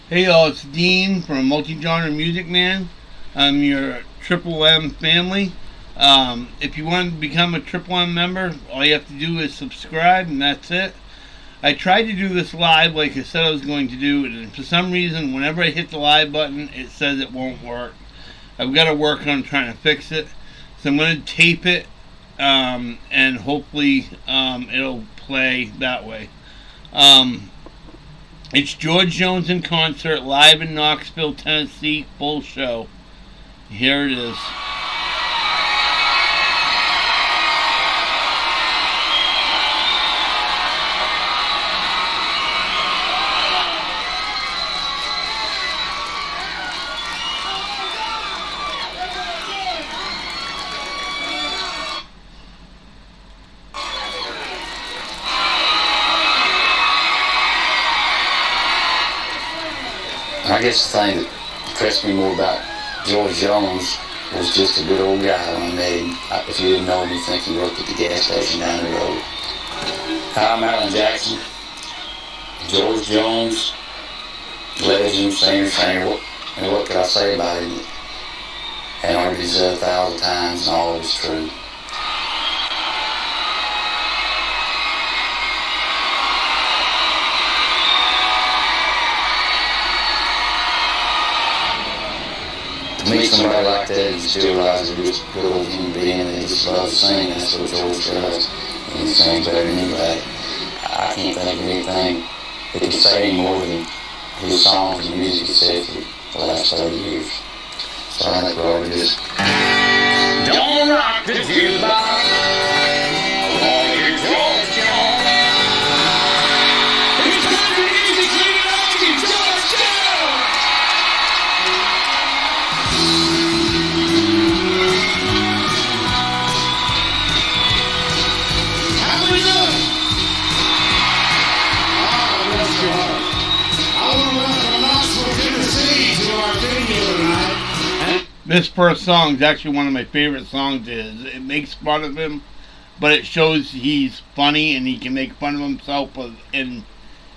Hey y'all, it's Dean from Multi-Genre Music Man. I'm your Triple M family. If you want to become a Triple M member, all you have to do is subscribe, and that's it. I tried to do this live like I said I was going to do, and for some reason, whenever I hit the live button, it says it won't work. I've got to work on trying to fix it. So I'm going to tape it, and hopefully it'll play that way. It's George Jones in concert, live in Knoxville, Tennessee, full show. Here it is. I guess the thing that impressed me more about George Jones was just a good old guy when I met him. If you didn't know him, you'd think he worked at the gas station down the road. Hi, I'm Alan Jackson. George Jones, legend, singer. And what could I say about him? And argued his 1,000 times and all was true. To meet somebody like that, you still realize they're just a good old human being and they just love singing. That's what George does. And he sings better than anybody. I can't think of anything that can say any more than his songs and music has said for the last 30 years. So I think we ought to just don't rock the jukebox. Oh, you're George Jones. It's country music, leave it on to George Jones. How we doing? Oh, bless your heart. I want to welcome Knoxville, Tennessee to our video tonight. This first song is actually one of my favorite songs. It makes fun of him, but it shows he's funny and he can make fun of himself and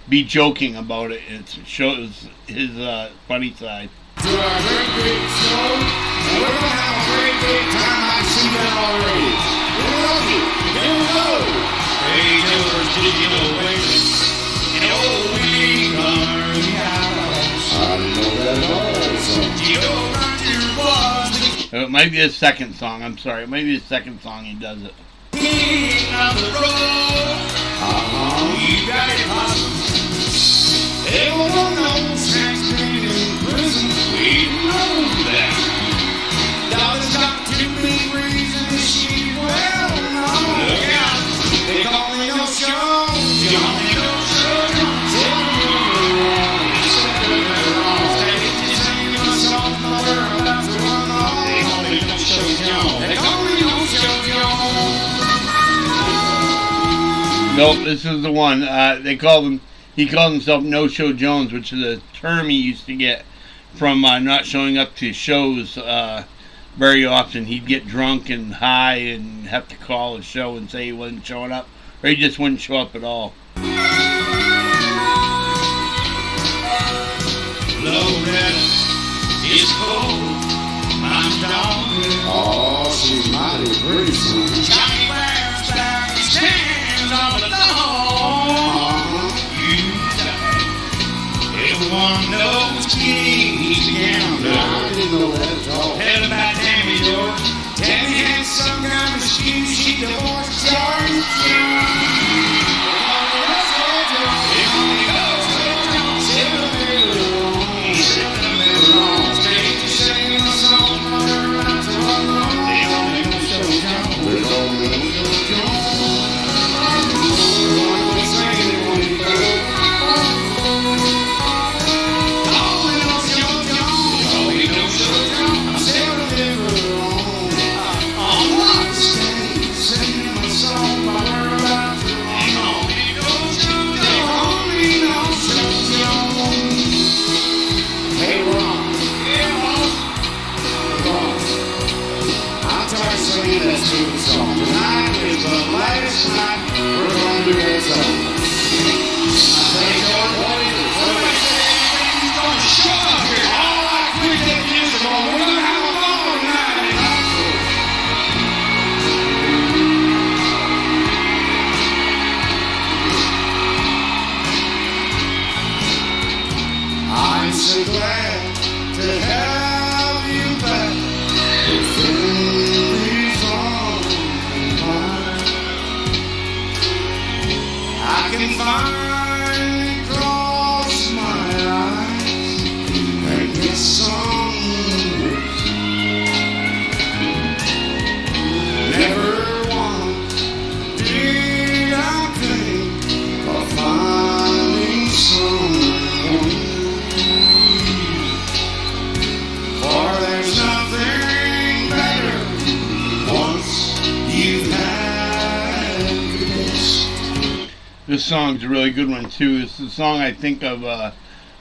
be joking about it. It shows his funny side. To our great big show, and we're going to have a great big time. I see that already. We love you. Here we go. Hey, George, did you know Waylon? And old we are the house. I know that also. You know not your was It might be his second song. I'm sorry. It might be his second song he does it. the king of the road. You got it, possum. Everyone knows Hank's been in prison. We know that. Dolly's got two big reasons she's well known. Look out, they call me no show. Johnny no show. Nope, this is the one. He called himself No Show Jones, which is a term he used to get from not showing up to shows very often. He'd get drunk and high and have to call a show and say he wasn't showing up, or he just wouldn't show up at all. Loretta is cold, my dog. Oh, she's mighty pretty soon. Johnny wears back his hands on the lawn. You die. Everyone knows he's a gambler. I didn't know that at all. Tell about Tammy, George. Tammy had some kind of excuse. She divorced George. so glad to have you back within these arms of mine. I can finally close my eyes and get some rest. Never once did I think of finding someone, for there's nothing better once you've had the best. This song's a really good one too. It's the song I think of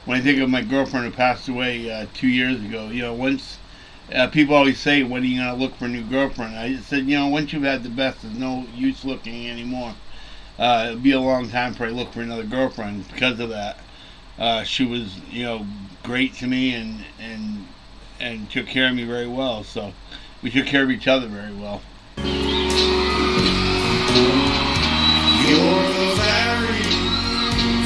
when I think of my girlfriend who passed away 2 years ago. You know, once people always say, "When are you gonna look for a new girlfriend?" I just said, you know, once you've had the best, there's no use looking anymore. It'll be a long time before I look for another girlfriend because of that. She was, you know, great to me and took care of me very well. So we took care of each other very well. You're the very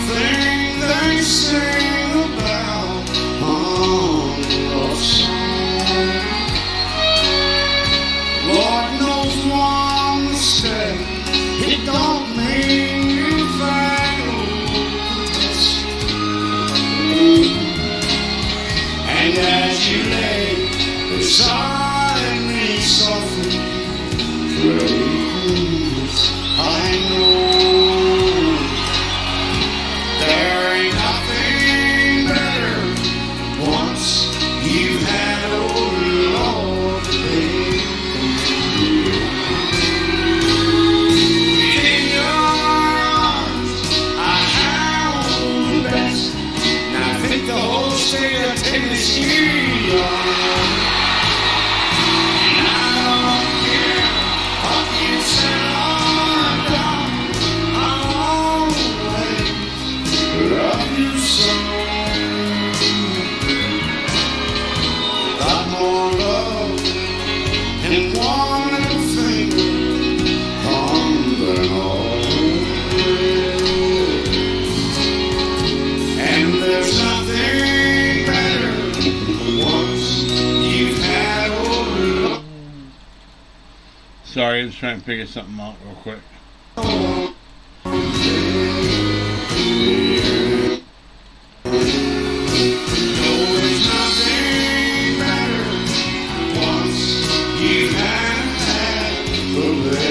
thing they sing about on love song. Lord knows one mistake, it don't mean you fail the test. And as you lay beside me softly, please, I know there ain't nothing better once you've had old Lord today. In your arms I have the best, and I think the whole state of Tennessee on. And I don't care what you say or done, I'll always love you so. Got more love in one little finger on than all. And there's nothing better once you've had old love. Sorry, I was trying to figure something out real quick. There's nothing better once you've had the best.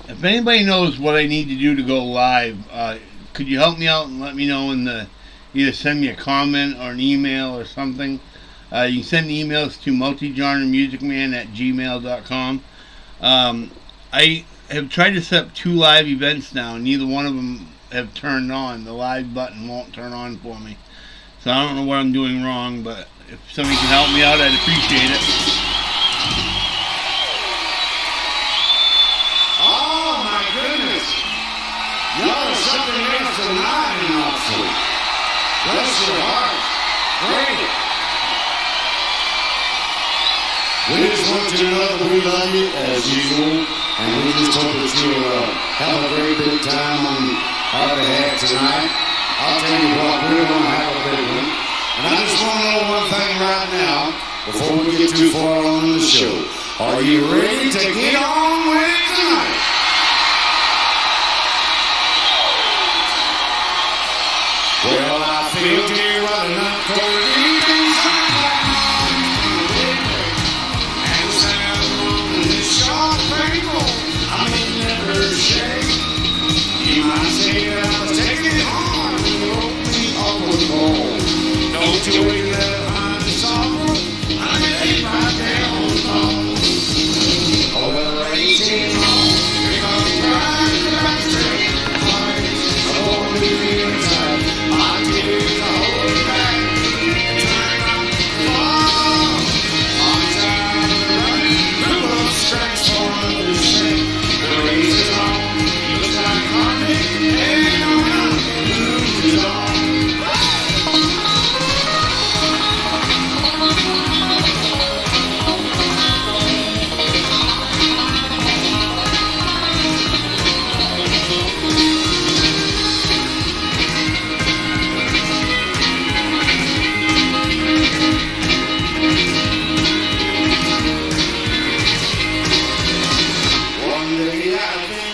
If anybody knows what I need to do to go live, could you help me out and let me know in the either send me a comment or an email or something. You can send emails to multigenremusicman@gmail.com. I have tried to set up 2 live events now, and neither one of them have turned on. The live button won't turn on for me. So I don't know what I'm doing wrong, but if somebody can help me out, I'd appreciate it. Oh my goodness! Y'all are something else tonight in Knoxville. Bless your heart. Great. We just want you to know that we love you as usual, and we just hope that you'll have a very good time on our behalf tonight. I'll tell you what, we're going to have a big one. And I just want to know one thing right now, before we get too far on in the show. Are you ready to get on with it tonight? Well, I feel dear what a night for deep inside my heart. And the sound on this short paper, I may never shake. You might say that I was taking it hard when you wrote me off with gold. Don't you wait there behind the sorrow, I lay right there on the phone. Oh, well, 18 long, we're gonna ride the back street. I won't be inside. My tears are holding back. The time I'm gone. On time to run. Who will stretch for another shake? The race is on. Looks like Harvey. And on up. Who's on?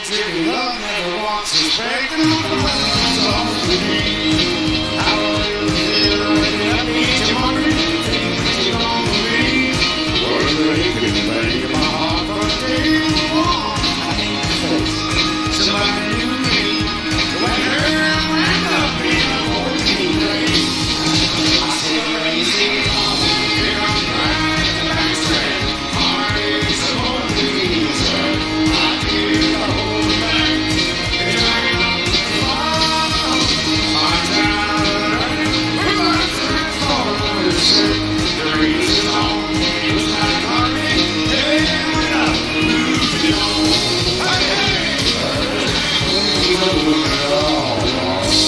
treating love never walks suspecting the ways of me. How will you let me eat your money? Things you don't believe. Words that you can make my heart for a day long. I hate the face. Somebody you need. When you're wrapped up in a 14 grade. I say crazy. Here I'm right at the back straight. Heart is a holy sir. I feel the whole back. It's dragging up the fall. My time. We're going to search for another sick. The reason on was like heartache. Hey, went up. Lose it all. Hey, we know it all lost.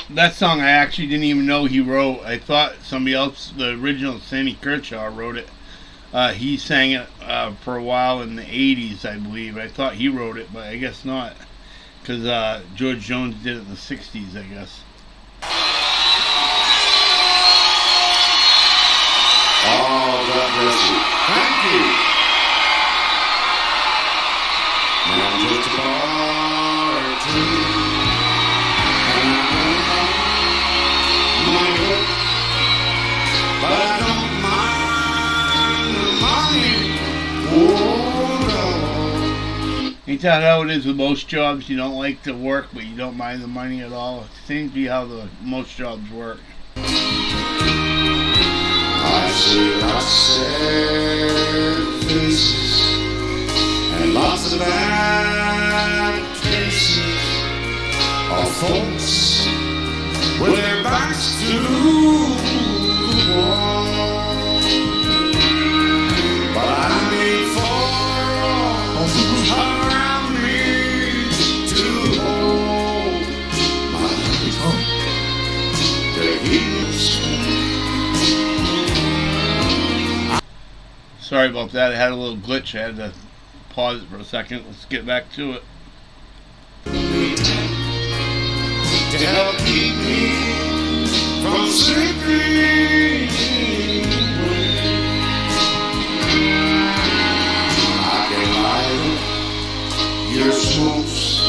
That song I actually didn't even know he wrote. I thought somebody else, the original Sandy Kershaw, wrote it. He sang it for a while in the 80s, I believe. I thought he wrote it, but I guess not. Because George Jones did it in the 60s, I guess. Oh, God bless you. Thank you. Now I'm just a bar or two. And I don't mind it, but I don't mind the money. Oh, no. Ain't that how it is with most jobs? You don't like to work, but you don't mind the money at all. It seems to be how most jobs work. I see lots of sad faces and lots of bad cases of folks with their backs to the wall. But I need four around me to hold my tongue to keep me straight. Sorry about that. I had a little glitch. I had to pause it for a second. Let's get back to it. To help keep me from slipping away. I can light your smokes.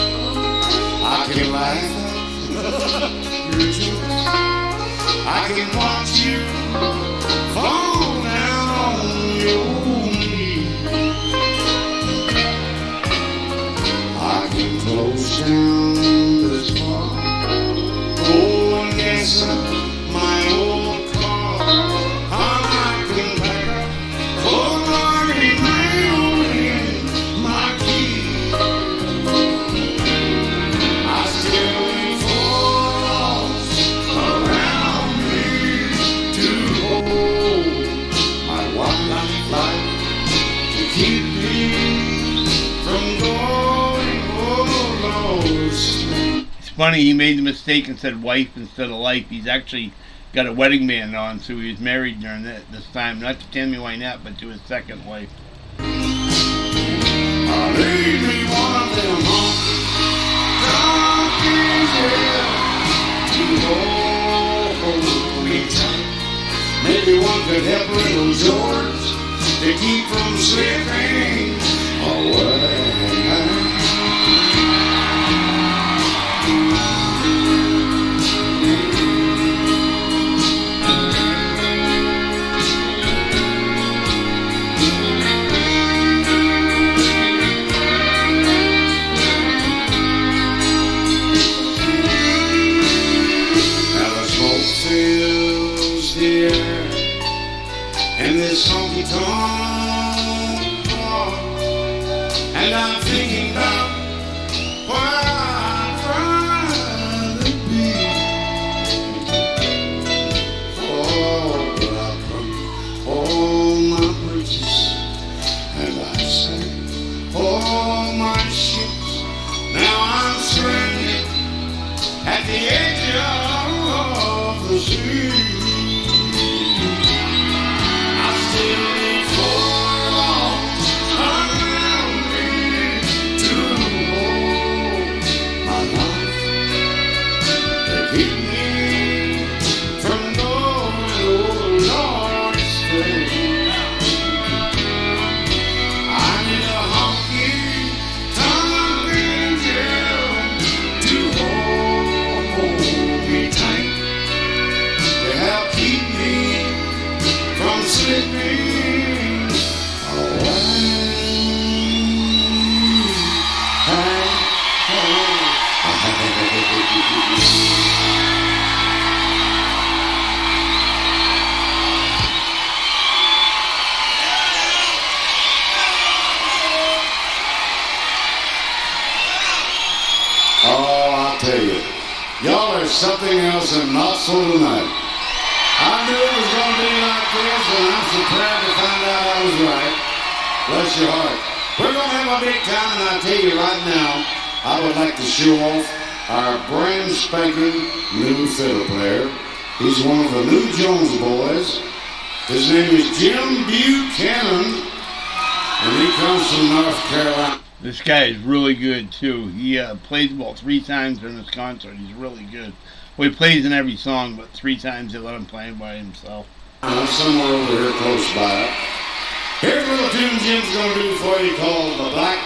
I can light your jokes. I can watch you fall down on your knees. I can close down this bar. Oh, and yes, my old car. I can pack up oh, Lordy, my key. I still wait for around me to hold my one life to keep me from going lost. It's funny, he made the mistake and said wife instead of life. He's actually got a wedding band on, so he was married during this time. Not to Tammy Wynette, but to his second wife. Leave me one of them donkeys to hold me tight. Maybe one could help little George to keep from slipping away. In this honky-tonk bar, and I'm thinking about where I'd rather be. Oh, but I broke all my bridges, and I sank all my ships. Now I'm stranded at the edge of the sea. Still need for all around me to There's something else in Knoxville tonight. I knew it was going to be like this, and I'm so proud to find out I was right. Bless your heart. We're going to have a big time, and I tell you right now, I would like to show off our brand spanking new fiddle player. He's one of the new Jones boys. His name is Jim Buchanan, and he comes from North Carolina. This guy is really good too. He plays about 3 times during this concert. He's really good. Well, he plays in every song, but 3 times they let him play by himself. Somewhere over here close by. Here's a little tune Jim's going to do for you called The Black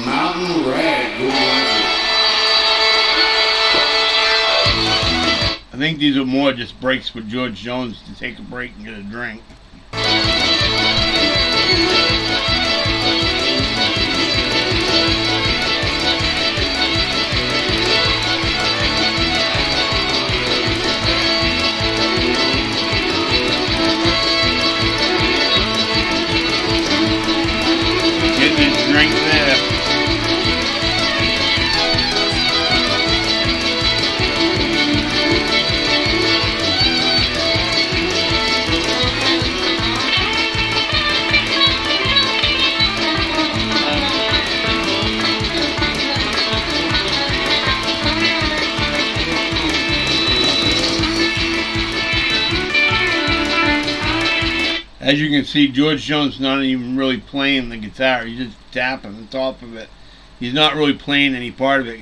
Mountain Rag. Go like it. I think these are more just breaks for George Jones to take a break and get a drink. Getting his drink there. As you can see, George Jones not even really playing the guitar. He's just tapping on top of it. He's not really playing any part of it.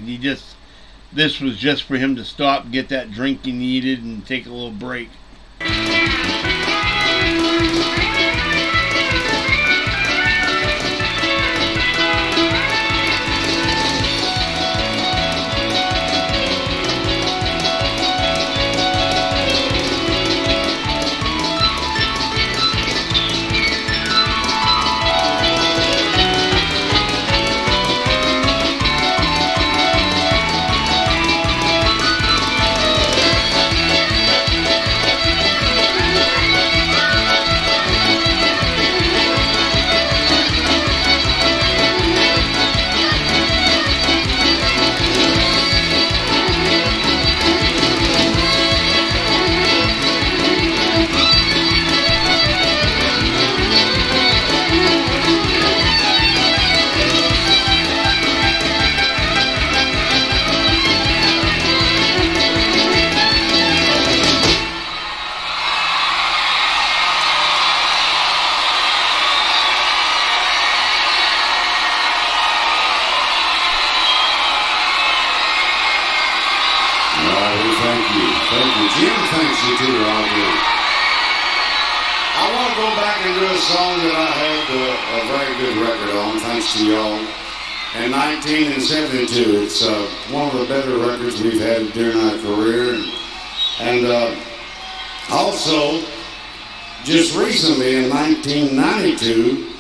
This was just for him to stop, get that drink he needed, and take a little break. Thank you. Jim thanks you too, Roger. I want to go back and do a song that I had a very good record on, thanks to y'all. In 1972, it's one of the better records we've had during our career. And also, just recently in 1992,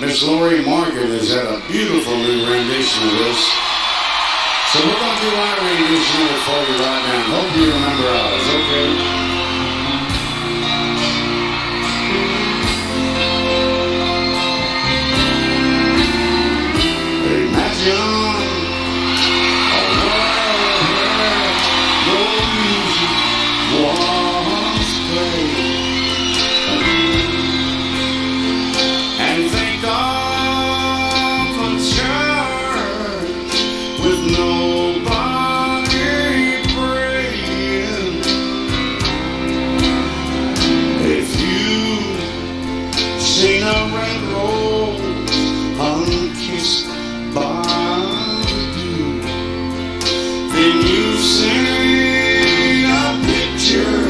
Miss Lori Morgan has had a beautiful new rendition of this. So we're going to do our rendition of it for you right now. Hope you remember ours, okay? Seen a red rose unkissed by you, then you seen a picture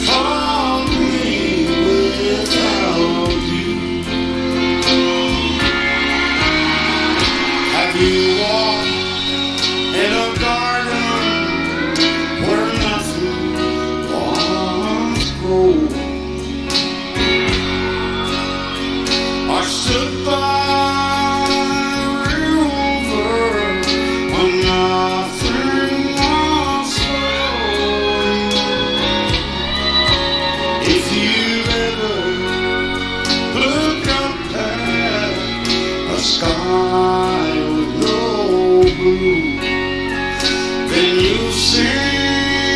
of me without you. Have you walked in a garden where nothing once grew? Stood by a river when nothing was flowing. If you ever look up at a sky with no blue, then you'll see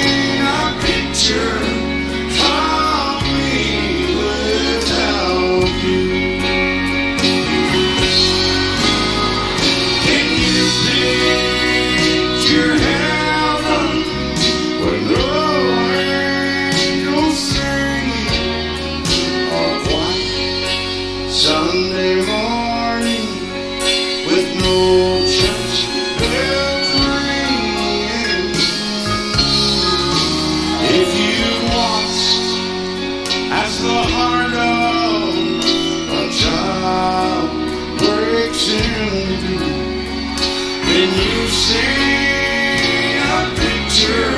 seen a picture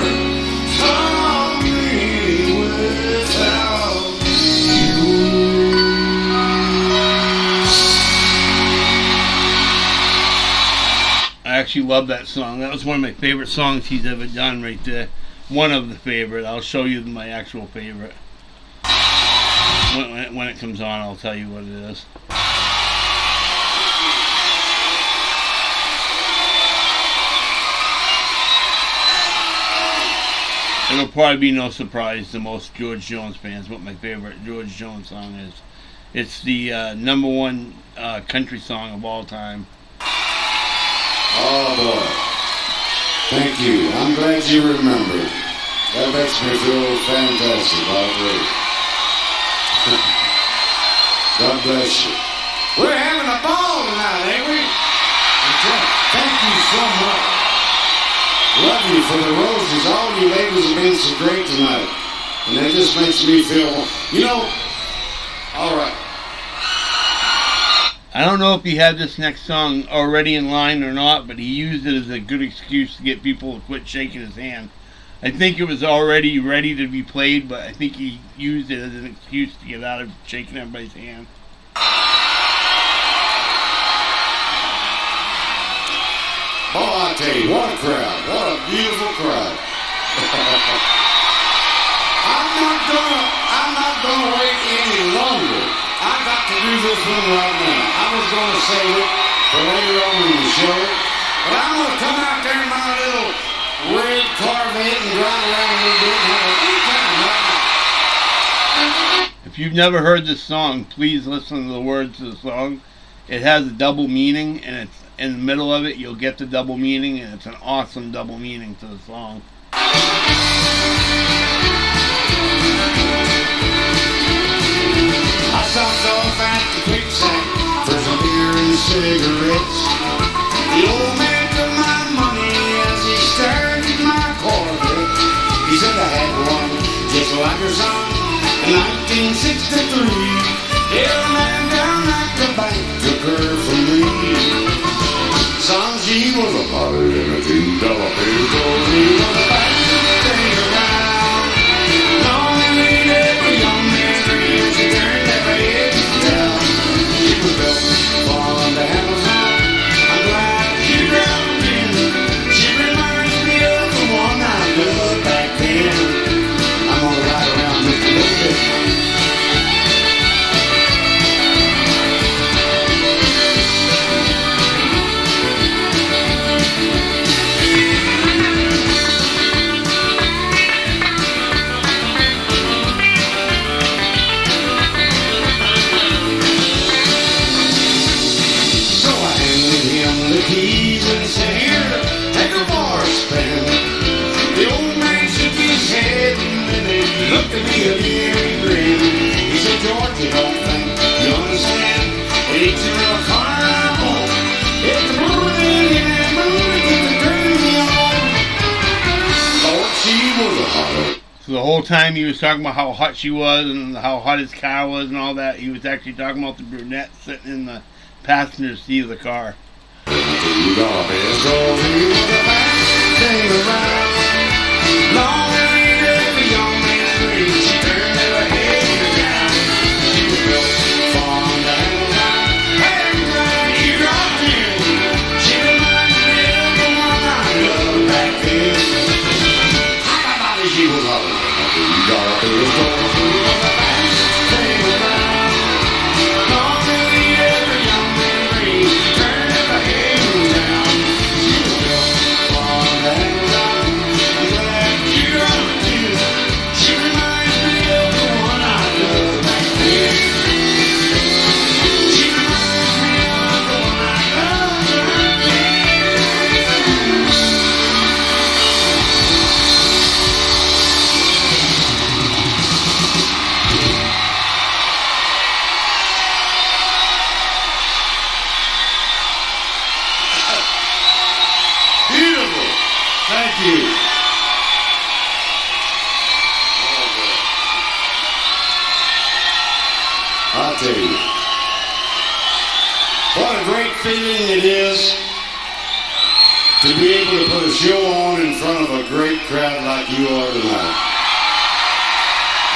of me without you. I actually love that song. That was one of my favorite songs he's ever done right there. One of the favorite. I'll show you my actual favorite. When it comes on, I'll tell you what it is. It'll probably be no surprise to most George Jones fans what my favorite George Jones song is. It's the #1 country song of all time. Oh boy. Thank you. I'm glad you remembered. That makes me feel fantastic. I agree. God bless you. We're having a ball tonight, ain't we? Thank you so much. Love you for the roses. All you ladies have been so great tonight. And that just makes me feel, all right. I don't know if he had this next song already in line or not, but he used it as a good excuse to get people to quit shaking his hand. I think it was already ready to be played, but I think he used it as an excuse to get out of shaking everybody's hand. Oh, I tell you, what a crowd. What a beautiful crowd. I'm not gonna wait any longer. I got to do this one right now. I was gonna save it for later on in the show, but I'm gonna come out there in my little red Corvette and drive around a little bit and have a good time right now. If you've never heard this song, please listen to the words of the song. It has a double meaning, and it's in the middle of it, you'll get the double meaning, and it's an awesome double meaning to the song. I stopped off at the quicksand for some beer and cigarettes. The old man took my money as he stared at my Corvette. He said I had one just like her son in 1963. The old man down at the bank took her from me. Son, she was a hotter than a $2 bill. Told me what a bad thing around. Long and lean every young man's dream. She turned every head down. She was built on the Amazon. I'm glad she dropped in. She reminds me of the one I loved back then. I'm gonna ride around just a little bit. Keys and said, here, take a bar spin. The old man shook his head and then he looked at me again and grinned. He said, George, you don't think you understand? It's in a car I want. It's the movie and that movie gets to turn me on. Lord, she was a hotter. So the whole time he was talking about how hot she was and how hot his car was and all that, he was actually talking about the brunette sitting in the passenger seat of the car. You got me as gold, you was the best thing around. Long and every young man's dream. She turned her head down. She was built from the Amazon. Every time she dropped in, she reminded me of the one I loved back then. She was hotter. You got me as gold, you was the best thing around. Long and every young man's dream. She turned her head. Thank you. I'll tell you, what a great feeling it is to be able to put a show on in front of a great crowd like you are tonight.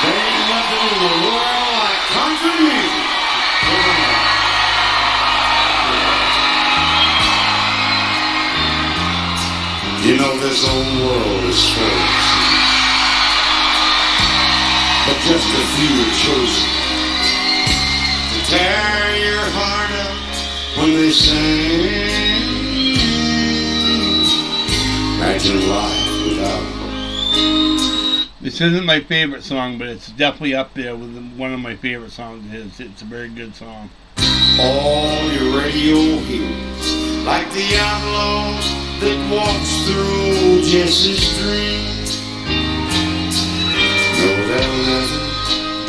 There ain't nothing in the world like country music. Come on. You know this old world is full of deceits, but just a few are chosen to tear your heart out when they sing. Imagine life without hope. This isn't my favorite song, but it's definitely up there with one of my favorite songs. It's a very good song. All your radio heroes, like the outlaw that walks through Jesse's dream. No, there'll never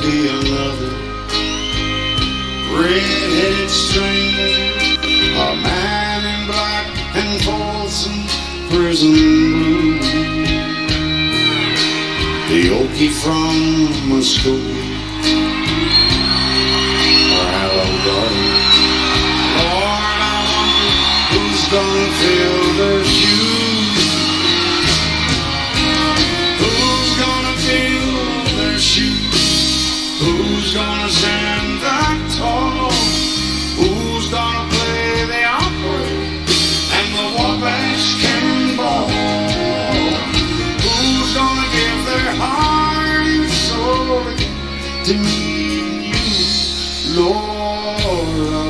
be another red-headed stranger, a man in black and Folsom prison blue. The Okie from Muskogee or Hello Garden. Lord, I wonder who's gonna fill their shoes. Who's gonna fill their shoes? Who's gonna stand that tall? Who's gonna play the opera and the Wabash Cannonball? Who's gonna give their heart and soul to me and you, Lord? I wonder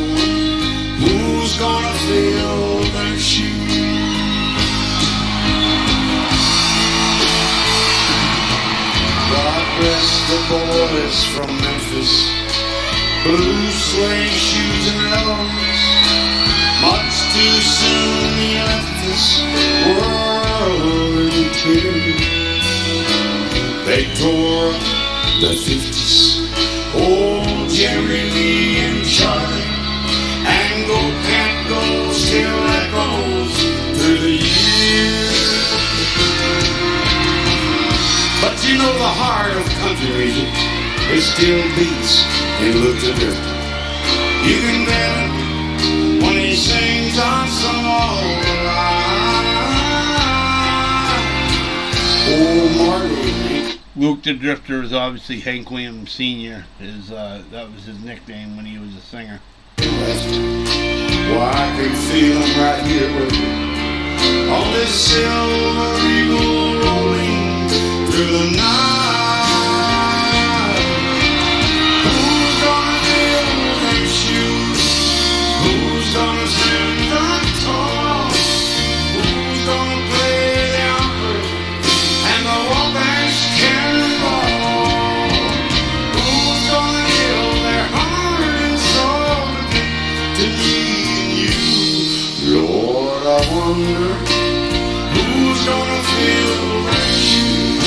who's gonna fill their shoes. God bless the boys from Memphis, blue suede shoes and lows. Much too soon he left this world in tears. They tore up the 50s, old Jerry Lee and Charlie, and Go Cat Go still echoes through the years. But you know the heart of country music, it still beats in Luther Drifter. You can bet it when he sings our song all alive. Oh, Marty. Luke the Drifter is obviously Hank Williams Sr. That was his nickname when he was a singer. Well, I can feel him right here with me on this silver eagle rolling through the night. Who's gonna fill their shoes? Who's gonna stand that tall? Who's gonna play the opera and the Wabash Cannonball? Who's gonna give their heart and soul to me and you, Lord? I wonder who's gonna fill their shoes.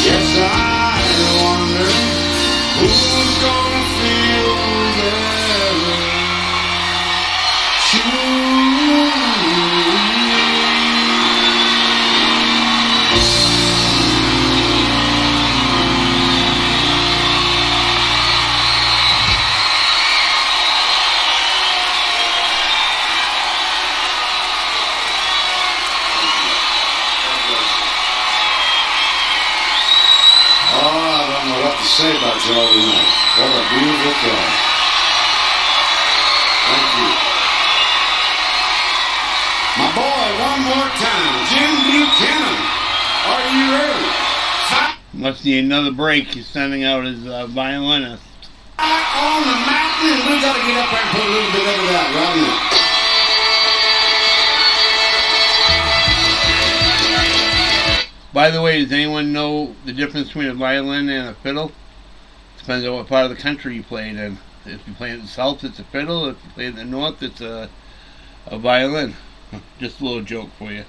Yes, I wonder who's gonna fill their shoes. Say about y'all tonight. What a beautiful crowd. Thank you. My boy, one more time. Jim Buchanan. Are you ready? Must need another break. He's sending out his violinist. On the mountain, and we gotta get up there and put a little bit of that right now. By the way, does anyone know the difference between a violin and a fiddle? Depends on what part of the country you played in. If you play in the south, it's a fiddle. If you play in the north, it's a violin. Just a little joke for you.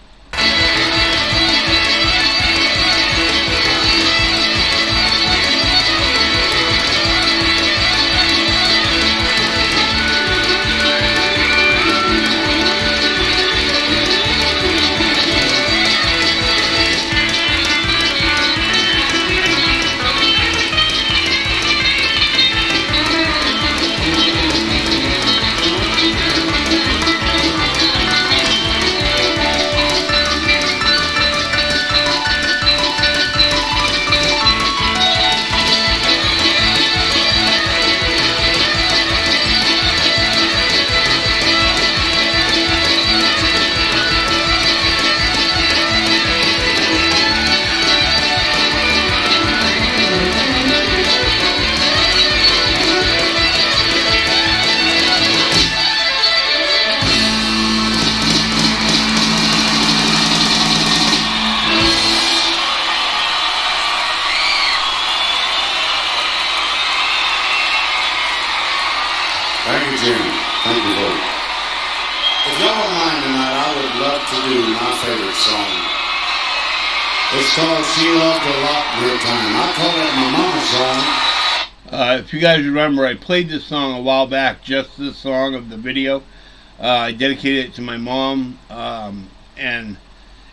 Thank you, Jim. Thank you, both. If y'all don't mind tonight, I would love to do my favorite song. It's called She Loved a Lot in Her Time. I call it my mama's song. If you guys remember, I played this song a while back, just this song of the video. I dedicated it to my mom, and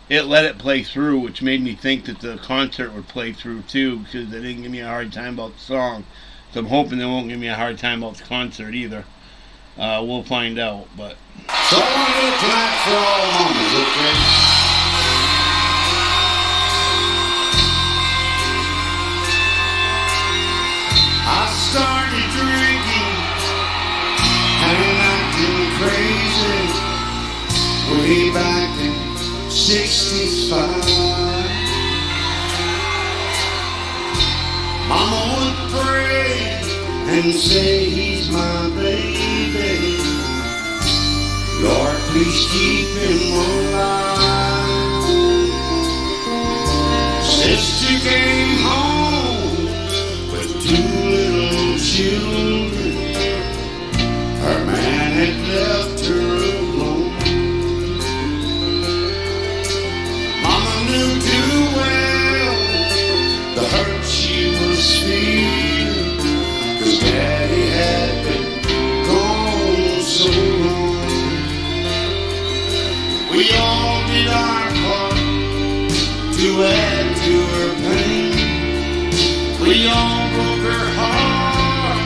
it let it play through, which made me think that the concert would play through too, because they didn't give me a hard time about the song. So I'm hoping they won't give me a hard time about the concert either. We'll find out, but... So I want to do it tonight for all mamas, okay? I started drinking and acting crazy way back in 65. Mama would pray and say he's my baby. Lord, please keep him alive. Sister came home with 2 little children. Her man had left her alone. Mama knew too well the hurt she was feeling, 'cause Daddy had been gone so long. We all did our part to add to her pain. We all broke her heart,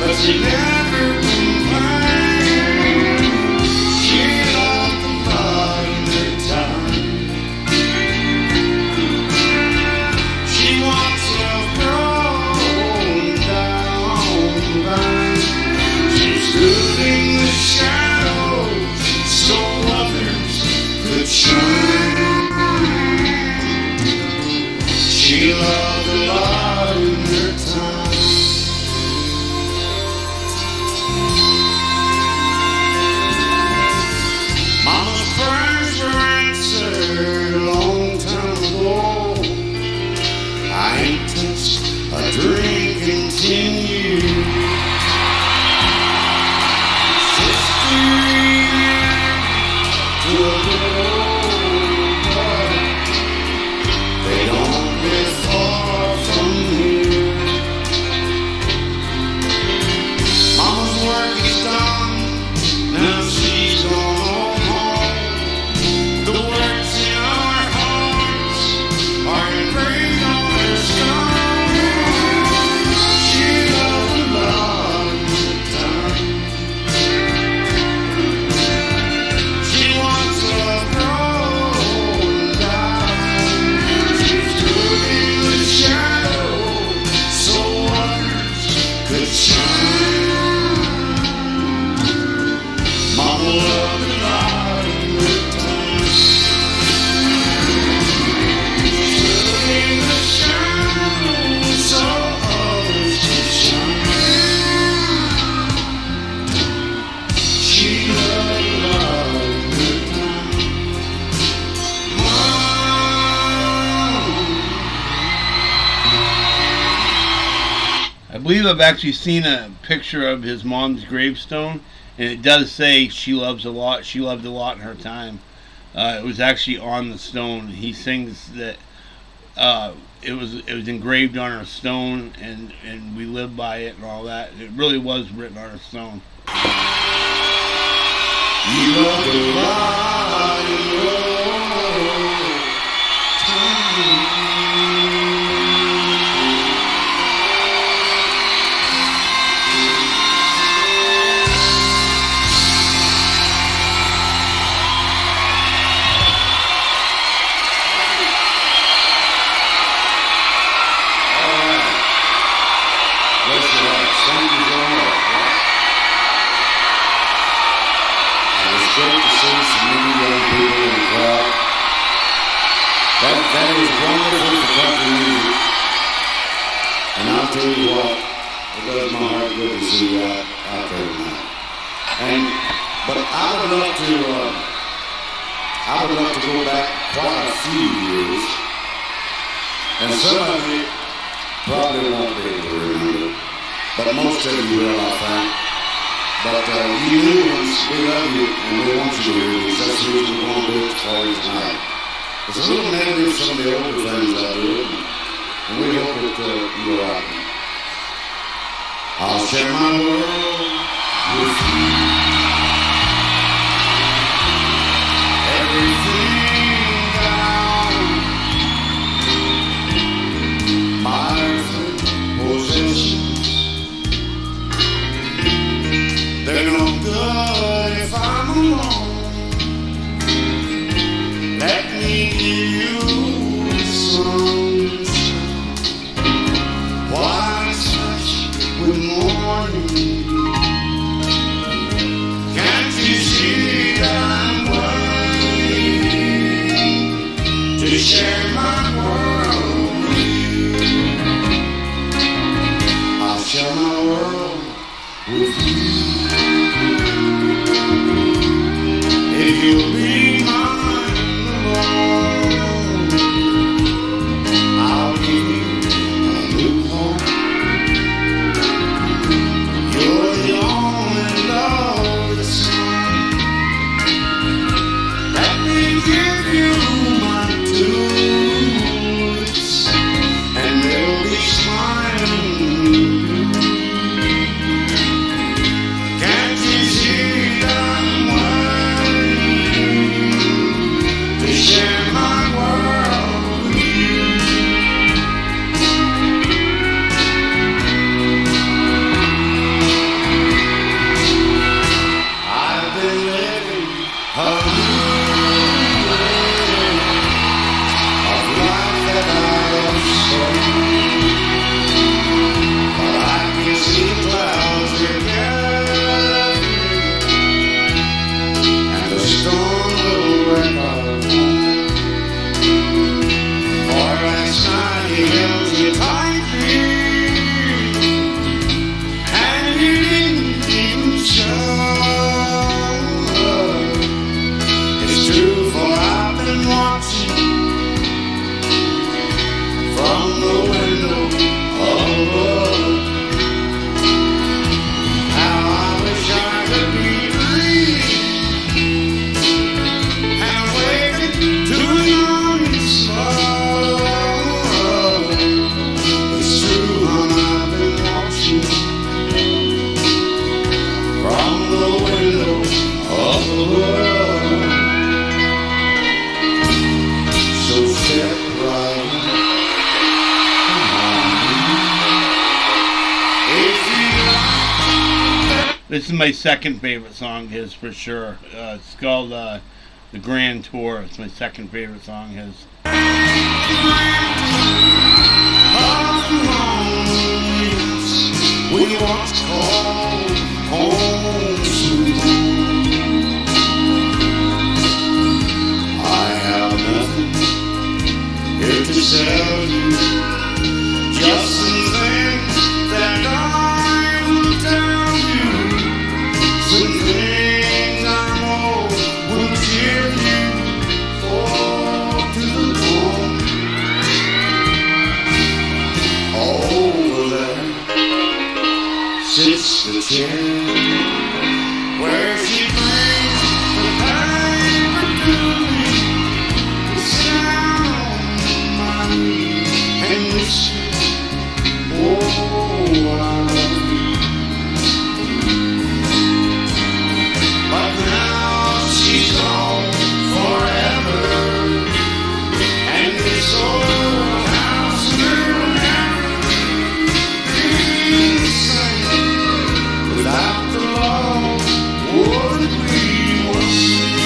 but she never complained. She loved the lot in her time. She wants love grown down the line. She stood in the shadows so others could shine. She loved a lot in her time. Mama's prayers were answered a long time ago. I ain't touched a drink in 10 years. Sister to a good old boy. They don't live far from here. Mama's work is done, now she's gone home. The words in our hearts are engraved on her stone. She loved a lot of the time. She wants love growing down. She stood in the shadow so others could shine. Mama loved a lot in her time. Stood in the shadow so others could shine. She loved a lot in her time. I believe I've actually seen a picture of his mom's gravestone, and it does say she loves a lot. She loved a lot in her time. It was actually on the stone. He sings that it was engraved on her stone, and we live by it and all that. It really was written on her stone. You loved a lot in your time. Bless your heart. Thank you so much. And it's great to see so many young people in the crowd. That is wonderful for country music. And I'll tell you what, it does my heart good to see you out there tonight. But I would love to go back quite a few years. And some of you probably won't be able to remember, but most of you will, I think. But you new ones, we love you and we want you to hear this. That's the reason we're going to do it for you tonight. It's a little negative, some of the older things I do, and we hope that you like it. I'll share my world with you. Everything down, my earthly possessions, they're no good if I'm alone. Let me give you some white touch with morning. Can't you see that I'm waiting to share my world with you? I'll share my world with you. If you'll be mine alone, I'll give you a new home. You're the only love that's mine. Let me give you my tulips, and they'll be smiling. Can't you see that I'm waiting to share my world with you? I've been living a new way of life that I have sown, but I can see the clouds again, and the storm will wreck our home. For last night he held you tightly, and you didn't even show. It's true, for I've been watching from the window above. How I wish I could be free and wake to a young love. It's true, hon, I've been watching from the window of the world. So step right if you like. This is my second favorite song of his for sure. It's called The Grand Tour. It's my second favorite song of his. We once called home sweet home. I have nothing here to tell you, just some things that I will tell you, some things I know will cheer you for to the bone. Over there sits the chair where she brings the paper to me, the sound on my knee, and whispers, oh, I love you. But now she's gone forever, and this old house will never be the same without the love that we once knew.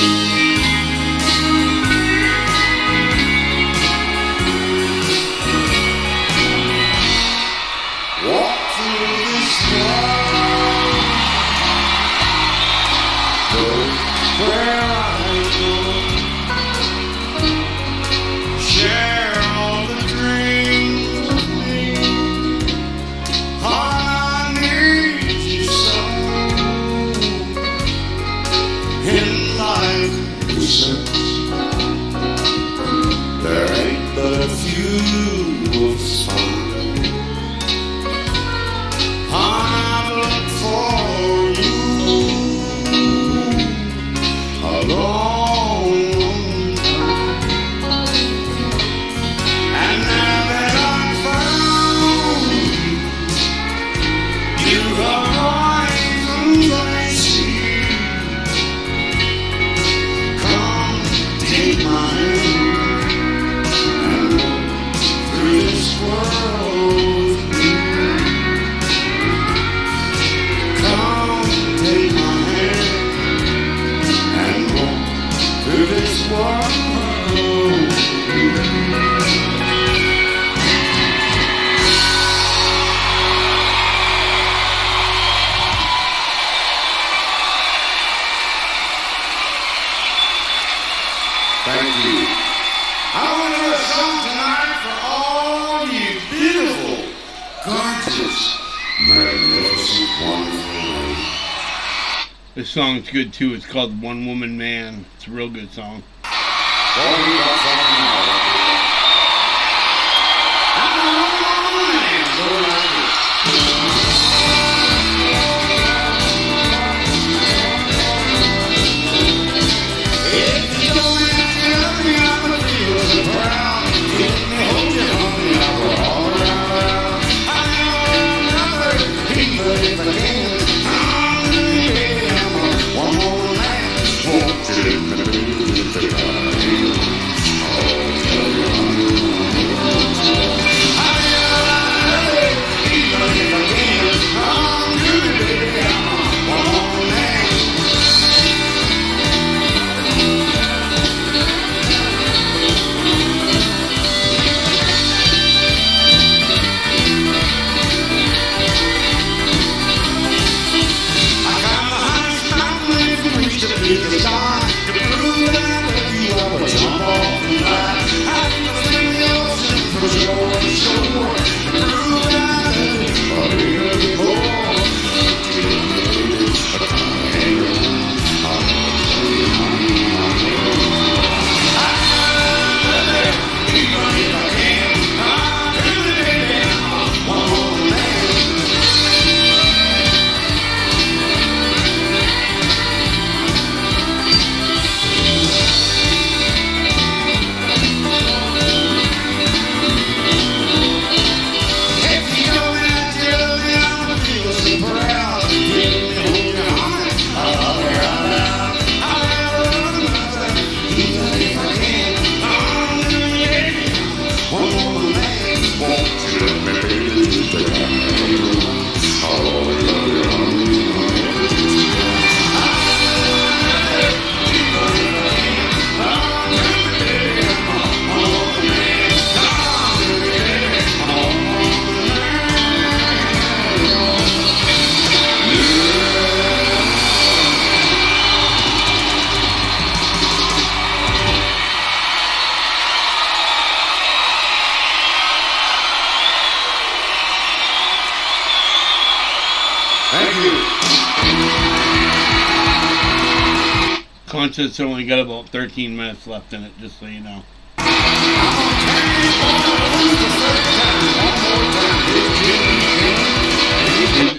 Walk through this love, go where I go, share all the dreams with me. I need you so in life we search. There ain't but a few we'll find. I've looked for you Atlantis. Magnificent, wonderful night. This song's good too. It's called One Woman Man. It's a real good song. Concert's only got about 13 minutes left in it, just so you know.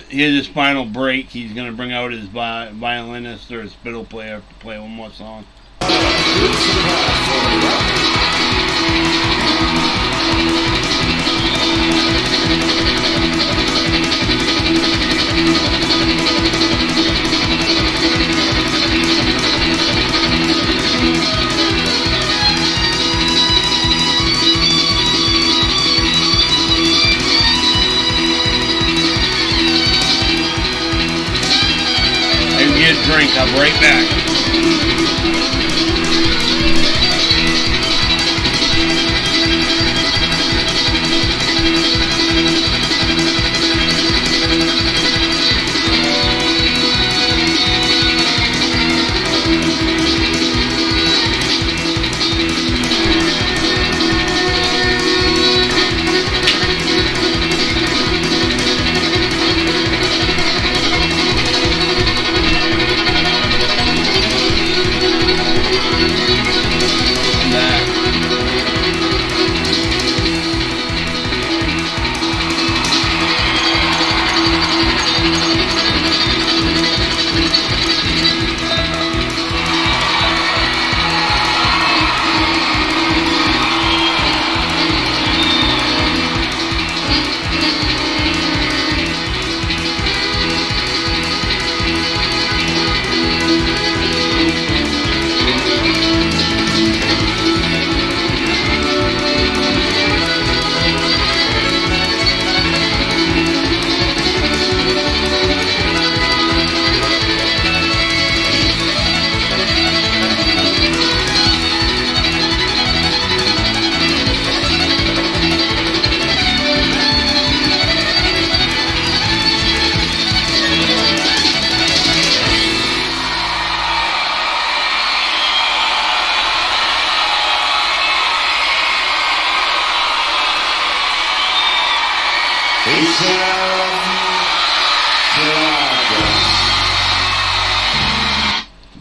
Here's his final break. He's going to bring out his violinist or his fiddle player to play one more song. Get a drink. I'll be right back.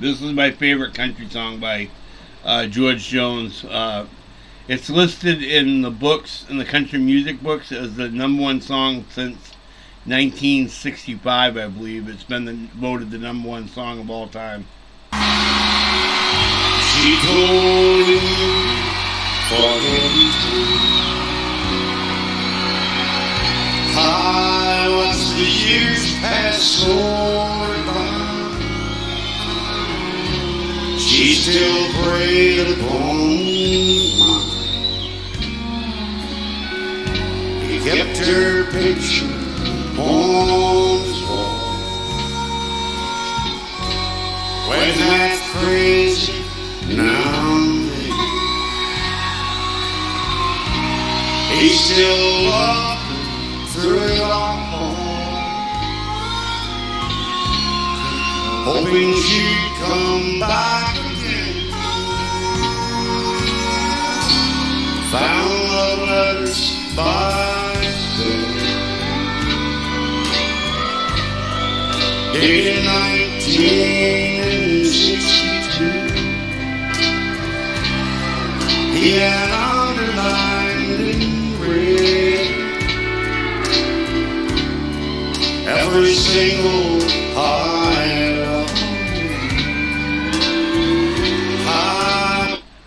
This is my favorite country song by George Jones. It's listed in the books, in the country music books, as the #1 song since 1965, I believe. It's been voted the #1 song of all time. She told him for him I watched the years pass slowly by. She still preyed upon mine. He kept her picture on his wall. When that's crazy now and then, he still loved her through it all, hoping she'd come back again. Found love letters by then, dated 1962. He had underlined in red every single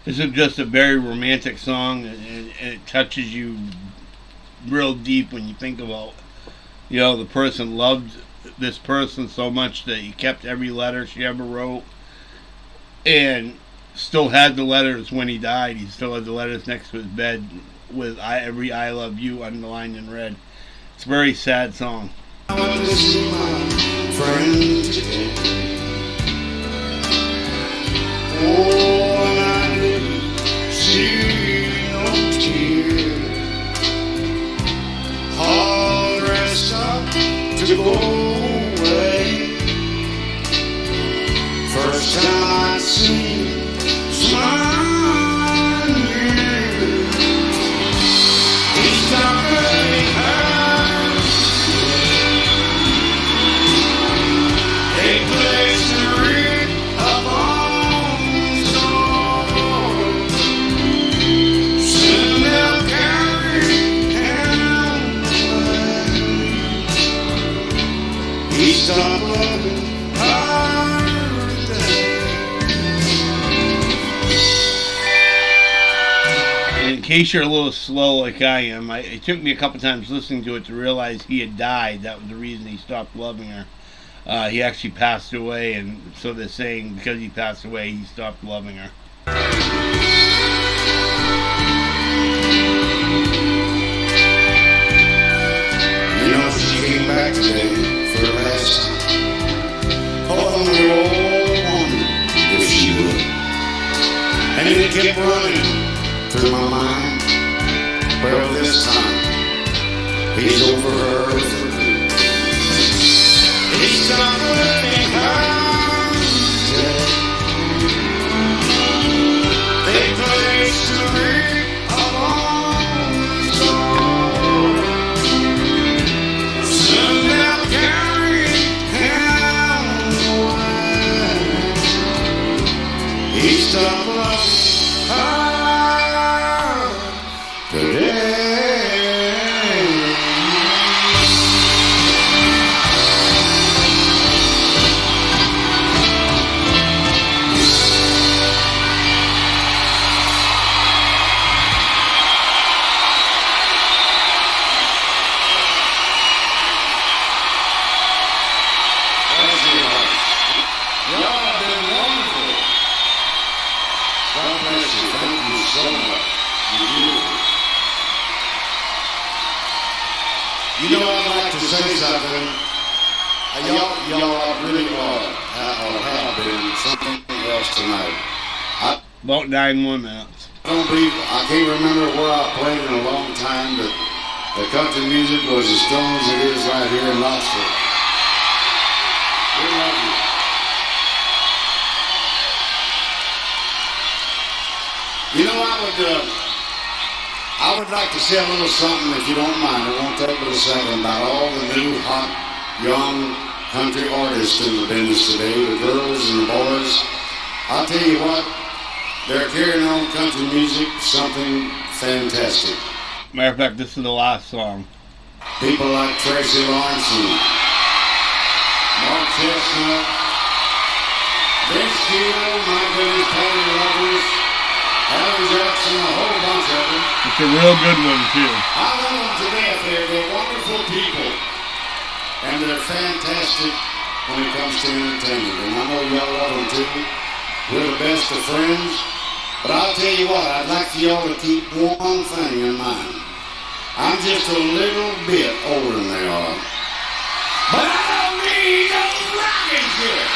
This is just a very romantic song, and it touches you real deep when you think about, the person loved this person so much that he kept every letter she ever wrote, and still had the letters when he died. He still had the letters next to his bed with every "I love you" underlined in red. It's a very sad song. I want to see my friend today. Oh, and I didn't see no tears. All dressed up to go away. First time I seen smiling years. He's talking her. They placed a ring upon his door. Soon they'll carry him away. He stopped loving her today. In case you're a little slow like I am, it took me a couple times listening to it to realize he had died. That was the reason he stopped loving her. He actually passed away, and so they're saying because he passed away, he stopped loving her. You know, she came back today for the last time. Oh, we all wondered if she would. And it kept running through my mind. Well, this time, he's over her for good. He stopped loving her today. They placed a ring upon his door. Soon they'll carry him away. He stopped loving her today. You know, I'd like to say something. Y'all really have been something else tonight. About 9 more minutes. I can't remember where I played in a long time, but the country music was as strong as it is right here in Knoxville. We love you. You know, I would like to say a little something, if you don't mind. It won't take but a second, about all the new, hot, young country artists in the business today, the girls and the boys. I'll tell you what, they're carrying on country music, something fantastic. Matter of fact, this is the last song. People like Tracy Lawrence and Mark Chestnut, Vince Gill, my goodness, Tony Lovers, Alan Jackson, a whole bunch of them. It's a real good one, too. I love them to death. They're wonderful people. And they're fantastic when it comes to entertainment. And I know y'all love them, too. We're the best of friends. But I'll tell you what, I'd like for y'all to keep one thing in mind. I'm just a little bit older than they are. But I don't need no rocking chair.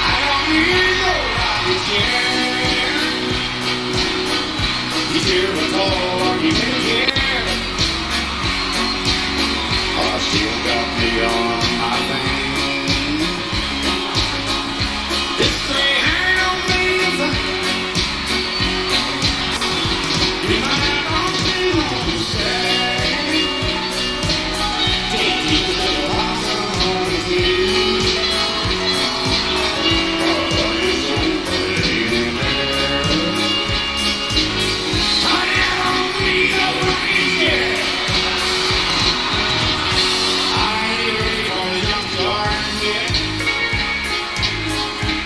I don't need no rocking chair. You hear the call, you can hear. I still got me on my thing. This thing ain't no mean thing. You might not be on the stage. Take you to the bottom of the hill. But it's over in there. Honey, I don't need no rocking chair. I ain't ready for the young garden yet.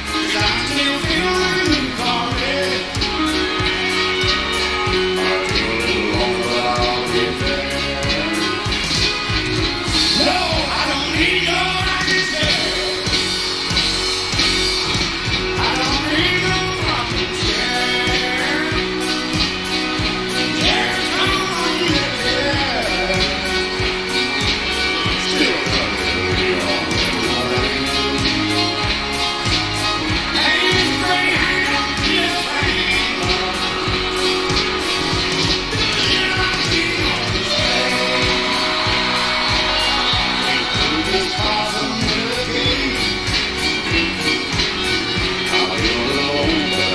'Cause I'm still feeling retarded. I'll take a little longer, but I'll get there. No, I don't need no rocking chair. I don't need no rocking chair. There's no rocking chair. Still got a little bit on my brain. And it's great, I don't feel pain. You know I feel on the stage. Ain't this possibility? I'll be a little older,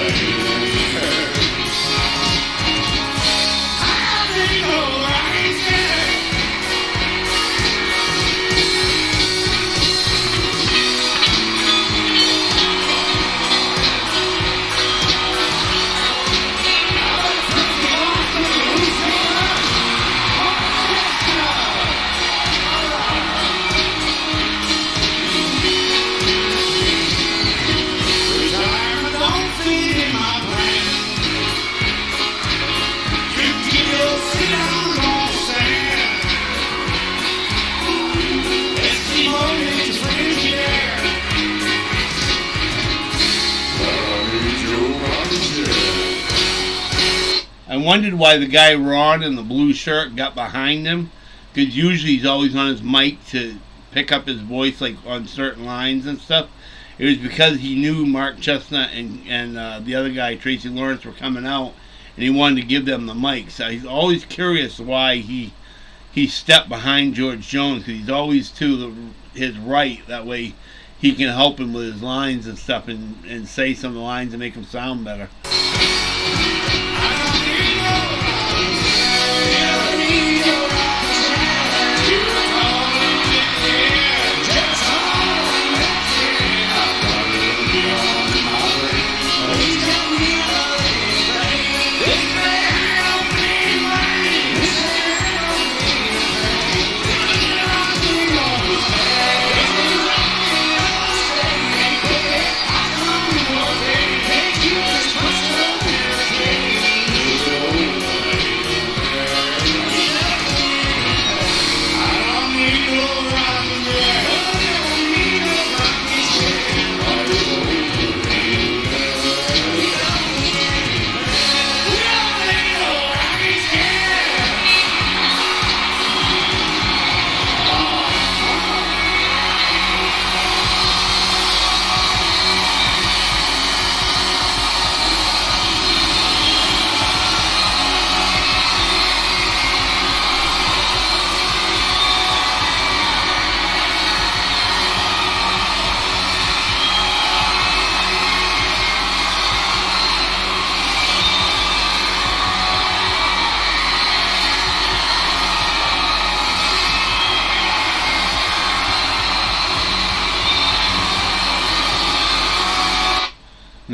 I don't need no rocking chair. Retirement don't fit in my plan. You still sit down on the sand. Eskimo is your friend here. But I need your rocking chair. I wondered why the guy Ron in the blue shirt got behind him, because usually he's always on his mic to pick up his voice, like on certain lines and stuff. It was because he knew Mark Chestnut and the other guy, Tracy Lawrence, were coming out, and he wanted to give them the mic. So he's always curious why he stepped behind George Jones, because he's always to his right. That way he can help him with his lines and stuff, and say some of the lines and make him sound better. Thank you.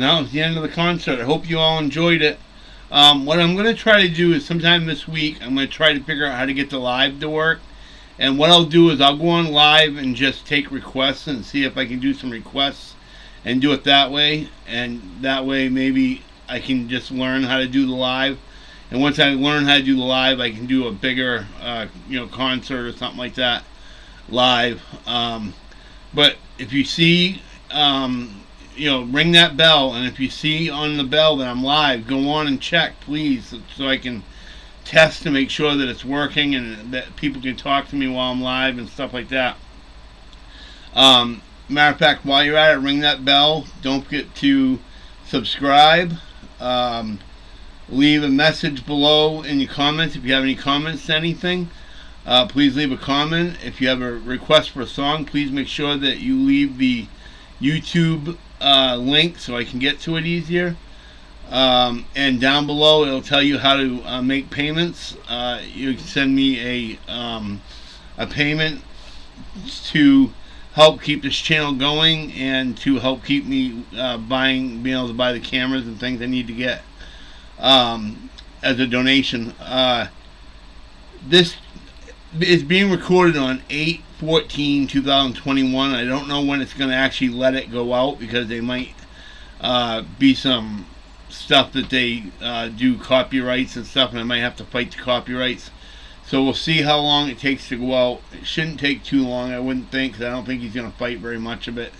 And that was the end of the concert. I hope you all enjoyed it. What I'm going to try to do is sometime this week, I'm going to try to figure out how to get the live to work. And what I'll do is I'll go on live and just take requests and see if I can do some requests and do it that way. And that way maybe I can just learn how to do the live. And once I learn how to do the live, I can do a bigger, concert or something like that live. But if you see, ring that bell, and if you see on the bell that I'm live, go on and check, please, so I can test to make sure that it's working and that people can talk to me while I'm live and stuff like that. Matter of fact, while you're at it, ring that bell. Don't forget to subscribe. Leave a message below in your comments if you have any comments to anything. Please leave a comment. If you have a request for a song, please make sure that you leave the YouTube link so I can get to it easier. And down below it'll tell you how to make payments. You can send me a payment to help keep this channel going and to help keep me being able to buy the cameras and things I need to get as a donation. This is being recorded on 8/14/2021. I don't know when it's going to actually let it go out because they might be some stuff that they do copyrights and stuff, and I might have to fight the copyrights. So we'll see how long it takes to go out. It shouldn't take too long, I wouldn't think, because I don't think he's going to fight very much of it.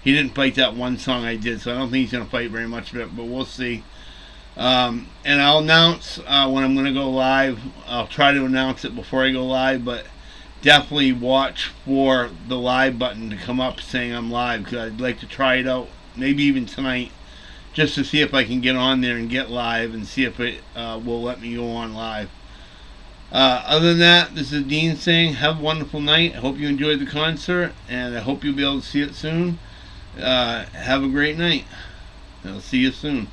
He didn't fight that one song I did, so I don't think he's going to fight very much of it, but we'll see. And I'll announce when I'm going to go live. I'll try to announce it before I go live, but definitely watch for the live button to come up saying I'm live, because I'd like to try it out, maybe even tonight, just to see if I can get on there and get live and see if it will let me go on live. Other than that, this is Dean saying have a wonderful night. I hope you enjoyed the concert, and I hope you'll be able to see it soon. Have a great night. I'll see you soon.